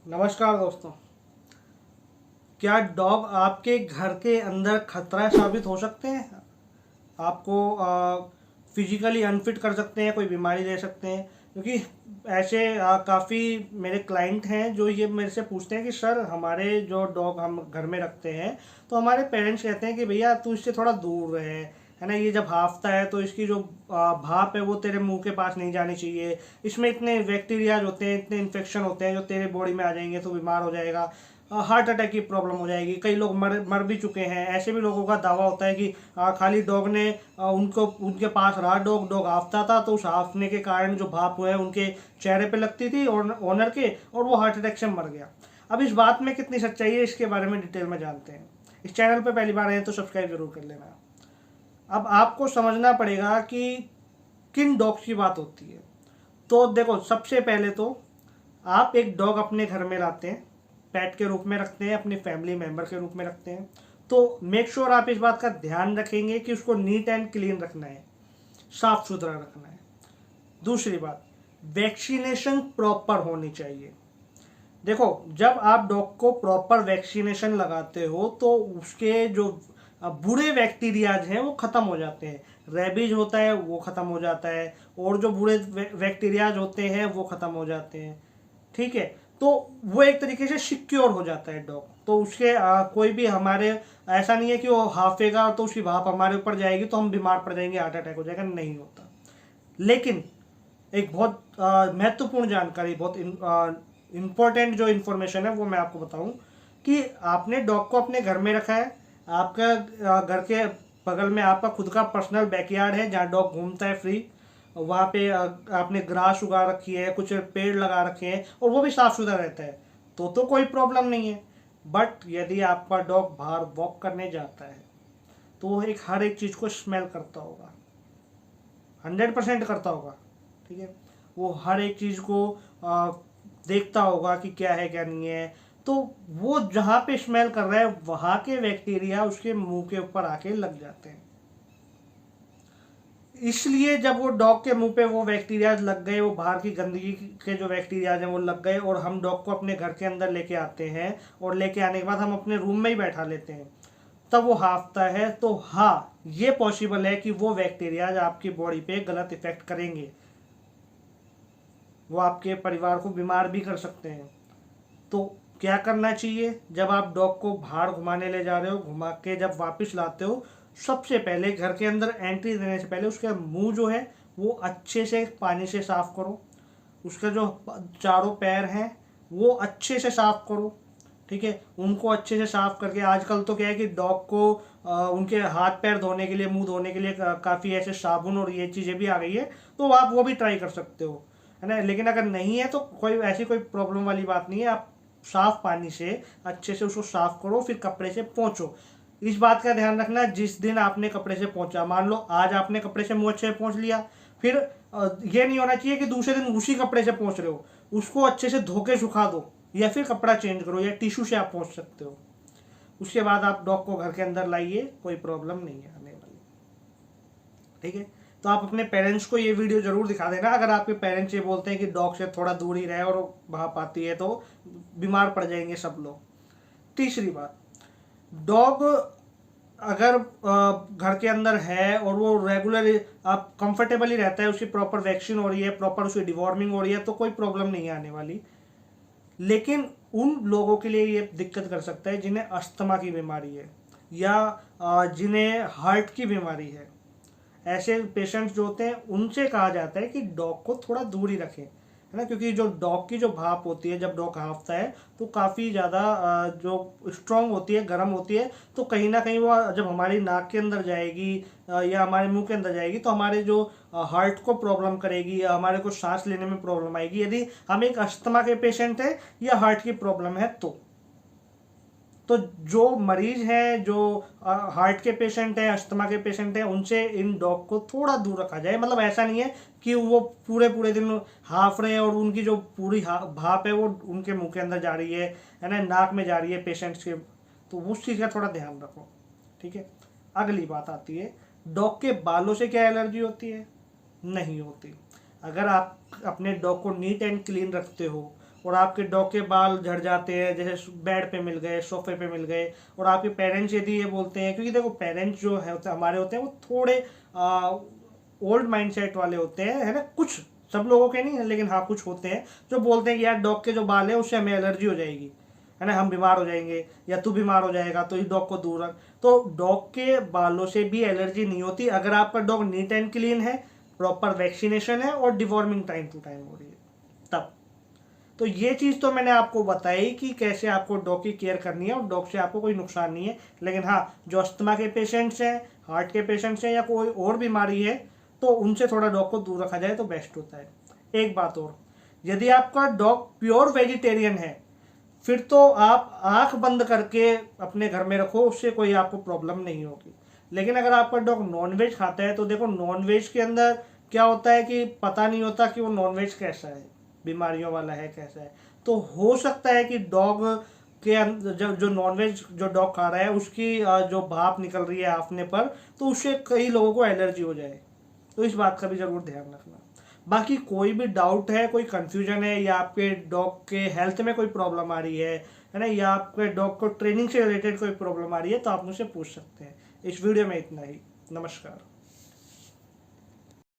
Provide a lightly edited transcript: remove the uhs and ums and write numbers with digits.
नमस्कार दोस्तों। क्या डॉग आपके घर के अंदर खतरा साबित हो सकते हैं? आपको फिजिकली अनफिट कर सकते हैं, कोई बीमारी दे सकते हैं? क्योंकि ऐसे काफ़ी मेरे क्लाइंट हैं जो ये मेरे से पूछते हैं कि सर, हमारे जो डॉग हम घर में रखते हैं तो हमारे पेरेंट्स कहते हैं कि भैया तू इससे थोड़ा दूर रहे, है ना। ये जब हाँफता है तो इसकी जो भाप है वो तेरे मुंह के पास नहीं जानी चाहिए। इसमें इतने बैक्टीरियाज होते हैं, इतने इन्फेक्शन होते हैं जो तेरे बॉडी में आ जाएंगे तो बीमार हो जाएगा, हार्ट अटैक की प्रॉब्लम हो जाएगी। कई लोग मर मर भी चुके हैं। ऐसे भी लोगों का दावा होता है कि खाली डॉग ने उनको उनके पास रहा डॉग डॉग हाँफता था तो उस हाँफने के कारण जो भाप हुआ है उनके चेहरे पे लगती थी ओनर के, और वो हार्ट अटैक से मर गया। अब इस बात में कितनी सच्चाई है, इसके बारे में डिटेल में जानते हैं। इस चैनल पे पहली बार आए तो सब्सक्राइब जरूर कर लेना। अब आपको समझना पड़ेगा कि किन डॉग्स की बात होती है। तो देखो, सबसे पहले तो आप एक डॉग अपने घर में लाते हैं, पेट के रूप में रखते हैं, अपने फैमिली मेंबर के रूप में रखते हैं, तो मेक श्योर आप इस बात का ध्यान रखेंगे कि उसको नीट एंड क्लीन रखना है, साफ सुथरा रखना है। दूसरी बात, वैक्सीनेशन प्रॉपर होनी चाहिए। देखो, जब आप डॉग को प्रॉपर वैक्सीनेशन लगाते हो तो उसके जो बुरे बैक्टीरियाज हैं वो खत्म हो जाते हैं। रेबीज होता है वो खत्म हो जाता है, और जो बुरे बैक्टीरियाज होते हैं वो खत्म हो जाते हैं। ठीक है, तो वो एक तरीके से सिक्योर हो जाता है डॉग। तो उसके कोई भी हमारे, ऐसा नहीं है कि वो हाफेगा तो उसकी भाप हमारे ऊपर जाएगी तो हम बीमार पड़ जाएंगे, हार्ट अटैक हो जाएगा, नहीं होता। लेकिन एक बहुत महत्वपूर्ण जानकारी, बहुत इम्पोर्टेंट जो इन्फॉर्मेशन है वो मैं आपको बताऊं कि आपने डॉग को अपने घर में रखा है। आपका घर के बगल में आपका खुद का पर्सनल बैकयार्ड है जहाँ डॉग घूमता है फ्री। वहाँ पे आपने ग्रास उगा रखी है, कुछ पेड़ लगा रखे हैं और वो भी साफ सुथरा रहता है, तो कोई प्रॉब्लम नहीं है। बट यदि आपका डॉग बाहर वॉक करने जाता है तो वो हर एक चीज़ को स्मेल करता होगा, 100% करता होगा। ठीक है, वो हर एक चीज़ को देखता होगा कि क्या है क्या नहीं है। तो वो जहाँ पे स्मेल कर रहा है वहाँ के बैक्टीरिया उसके मुंह के ऊपर आके लग जाते हैं। इसलिए जब वो डॉग के मुंह पे वो बैक्टीरिया लग गए, वो बाहर की गंदगी के जो बैक्टीरिया हैं वो लग गए, और हम डॉग को अपने घर के अंदर लेके आते हैं और लेके आने के बाद हम अपने रूम में ही बैठा लेते हैं, तब वो हाँफता है, तो हाँ, ये पॉसिबल है कि वो बैक्टीरियाज आपकी बॉडी पे गलत इफेक्ट करेंगे। वो आपके परिवार को बीमार भी कर सकते हैं। तो क्या करना चाहिए, जब आप डॉग को बाहर घुमाने ले जा रहे हो, घुमा के जब वापस लाते हो, सबसे पहले घर के अंदर एंट्री देने से पहले उसका मुंह जो है वो अच्छे से पानी से साफ करो। उसका जो चारों पैर हैं वो अच्छे से साफ करो। ठीक है, उनको अच्छे से साफ करके, आजकल तो क्या है कि डॉग को उनके हाथ पैर धोने के लिए, मुंह धोने के लिए काफ़ी ऐसे साबुन और ये चीज़ें भी आ गई है, तो आप वो भी ट्राई कर सकते हो, है ना। लेकिन अगर नहीं है तो कोई प्रॉब्लम वाली बात नहीं है। आप साफ पानी से अच्छे से उसको साफ करो, फिर कपड़े से पोंछो। इस बात का ध्यान रखना, जिस दिन आपने कपड़े से पोंछा, मान लो आज आपने कपड़े से मुंह अच्छे से पोंछ लिया, फिर ये नहीं होना चाहिए कि दूसरे दिन उसी कपड़े से पोंछ रहे हो। उसको अच्छे से धो के सुखा दो, या फिर कपड़ा चेंज करो, या टिश्यू से आप पोंछ सकते हो। उसके बाद आप डॉग को घर के अंदर लाइए, कोई प्रॉब्लम नहीं है आने वाली। ठीक है, तो आप अपने पेरेंट्स को ये वीडियो जरूर दिखा देना। अगर आपके पेरेंट्स ये बोलते हैं कि डॉग से थोड़ा दूर ही रहे और भाप आती है तो बीमार पड़ जाएंगे सब लोग। तीसरी बात, डॉग अगर घर के अंदर है और वो रेगुलर आप कंफर्टेबली रहता है, उसकी प्रॉपर वैक्सीन हो रही है, प्रॉपर उसकी डिवॉर्मिंग हो रही है, तो कोई प्रॉब्लम नहीं आने वाली। लेकिन उन लोगों के लिए ये दिक्कत कर सकता है जिन्हें अस्थमा की बीमारी है, या जिन्हें हार्ट की बीमारी है। ऐसे पेशेंट्स जो होते हैं उनसे कहा जाता है कि डॉग को थोड़ा दूर ही रखें, है ना। क्योंकि जो डॉग की जो भाप होती है, जब डॉग हाँफता है तो काफ़ी ज़्यादा जो स्ट्रॉन्ग होती है, गर्म होती है, तो कहीं ना कहीं वो जब हमारी नाक के अंदर जाएगी या हमारे मुंह के अंदर जाएगी तो हमारे जो हार्ट को प्रॉब्लम करेगी, या हमारे को सांस लेने में प्रॉब्लम आएगी, यदि हम एक अस्थमा के पेशेंट है या हार्ट की प्रॉब्लम है तो जो मरीज हैं, जो हार्ट के पेशेंट हैं, अस्थमा के पेशेंट हैं, उनसे इन डॉग को थोड़ा दूर रखा जाए। मतलब ऐसा नहीं है कि वो पूरे पूरे दिन हाफ रहे हैं और उनकी जो पूरी भाप है वो उनके मुंह के अंदर जा रही है ना, नाक में जा रही है पेशेंट्स के। तो उस चीज़ का थोड़ा ध्यान रखो। ठीक है, अगली बात आती है, डॉग के बालों से क्या एलर्जी होती है? नहीं होती। अगर आप अपने डॉग को नीट एंड क्लीन रखते हो, और आपके डॉग के बाल झड़ जाते हैं, जैसे बेड पे मिल गए, सोफे पे मिल गए, और आपके पेरेंट्स यदि ये बोलते हैं, क्योंकि देखो पेरेंट्स जो है हमारे होते हैं वो थोड़े ओल्ड माइंडसेट वाले होते हैं, है ना, कुछ, सब लोगों के नहीं है लेकिन हाँ कुछ होते हैं जो बोलते हैं कि यार डॉग के जो बाल है उससे हमें एलर्जी हो जाएगी, है ना, हम बीमार हो जाएंगे या तू बीमार हो जाएगा तो इस डॉग को दूर रख। तो डॉग के बालों से भी एलर्जी नहीं होती अगर आपका डॉग नीट एंड क्लीन है, प्रॉपर वैक्सीनेशन है और डिवॉर्मिंग टाइम टू टाइम हो रही है तब। तो ये चीज़ तो मैंने आपको बताई कि कैसे आपको डॉग की केयर करनी है और डॉग से आपको कोई नुकसान नहीं है। लेकिन हाँ, जो अस्थमा के पेशेंट्स हैं, हार्ट के पेशेंट्स हैं या कोई और बीमारी है तो उनसे थोड़ा डॉग को दूर रखा जाए तो बेस्ट होता है। एक बात और, यदि आपका डॉग प्योर वेजिटेरियन है फिर तो आप आंख बंद करके अपने घर में रखो, उससे कोई आपको प्रॉब्लम नहीं होगी। लेकिन अगर आपका डॉग नॉनवेज खाता है तो देखो नॉनवेज के अंदर क्या होता है कि पता नहीं होता कि वो नॉनवेज कैसा है, बीमारियों वाला है कैसा है। तो हो सकता है कि डॉग के अंदर जो नॉनवेज जो डॉग खा रहा है उसकी जो भाप निकल रही है आफने पर, तो उससे कई लोगों को एलर्जी हो जाए। तो इस बात का भी ज़रूर ध्यान रखना। बाकी कोई भी डाउट है, कोई कंफ्यूजन है, या आपके डॉग के हेल्थ में कोई प्रॉब्लम आ रही है ना, या आपके डॉग को ट्रेनिंग से रिलेटेड कोई प्रॉब्लम आ रही है तो आप मुझसे पूछ सकते हैं। इस वीडियो में इतना ही। नमस्कार।